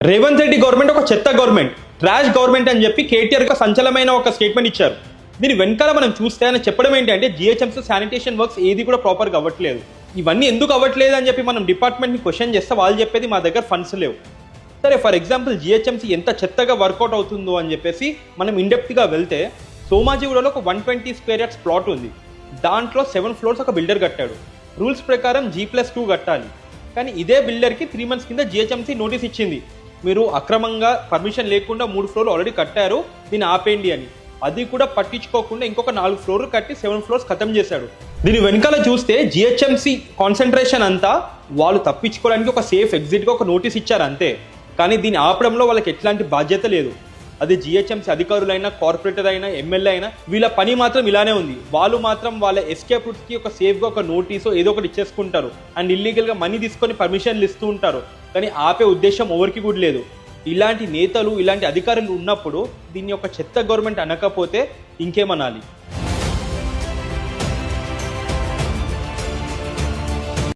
Revanth Reddy government ఒక చెత్త government, trash government అని చెప్పి కేటీఆర్ ఒక సంచలనమైన ఒక స్టేట్మెంట్ ఇచ్చారు. దీని వెనకాల మనం చూస్తే ఆయన చెప్పడం ఏంటంటే జిహెచ్ఎంసీ శానిటేషన్ వర్క్స్ ఏది కూడా ప్రాపర్గా అవ్వట్లేదు. ఇవన్నీ ఎందుకు అవ్వట్లేదు అని చెప్పి మనం డిపార్ట్మెంట్ని క్వశ్చన్ చేస్తే వాళ్ళు చెప్పేది మా దగ్గర ఫండ్స్ లేవు. సరే, ఫర్ ఎగ్జాంపుల్ జిహెచ్ఎంసీ ఎంత చెత్తగా వర్కౌట్ అవుతుందో అని చెప్పేసి మనం ఇండెప్త్గా వెళ్తే సోమాజిగూడలో ఒక 120 స్క్వేర్ యార్డ్స్ ప్లాట్ ఉంది. దాంట్లో 7 ఫ్లోర్స్ ఒక బిల్డర్ కట్టాడు. రూల్స్ ప్రకారం G+2 కట్టాలి. కానీ ఇదే బిల్డర్కి 3 months కింద జిహెచ్ఎంసీ నోటీస్ ఇచ్చింది, మీరు అక్రమంగా పర్మిషన్ లేకుండా 3 ఫ్లోర్లు ఆల్రెడీ కట్టారు, దీన్ని ఆపేయండి అని. అది కూడా పట్టించుకోకుండా ఇంకొక 4 ఫ్లోర్లు కట్టి 7 ఫ్లోర్స్ ఖతం చేశాడు. దీని వెనకాల చూస్తే జిహెచ్ఎంసీ కాన్సన్ట్రేషన్ అంతా వాళ్ళు తప్పించుకోవడానికి ఒక సేఫ్ ఎగ్జిట్గా ఒక నోటీస్ ఇచ్చారు అంతే. కానీ దీన్ని ఆపడంలో వాళ్ళకి ఎట్లాంటి బాధ్యత లేదు. అది జిహెచ్ఎంసీ అధికారులైనా, కార్పొరేటర్ అయినా, ఎమ్మెల్యే అయినా వీళ్ళ పని మాత్రం ఇలానే ఉంది. వాళ్ళు మాత్రం వాళ్ళ ఎస్కేప్ రూట్స్కి ఒక సేఫ్గా ఒక నోటీసో ఏదో ఒకటి ఇచ్చేసుకుంటారు అండ్ ఇల్లీగల్గా మనీ తీసుకొని పర్మిషన్లు ఇస్తూ ఉంటారు. కానీ ఆపే ఉద్దేశం ఎవరికి కూడా లేదు. ఇలాంటి నేతలు, ఇలాంటి అధికారులు ఉన్నప్పుడు దీన్ని ఒక చెత్త గవర్నమెంట్ అనకపోతే ఇంకేమనాలి?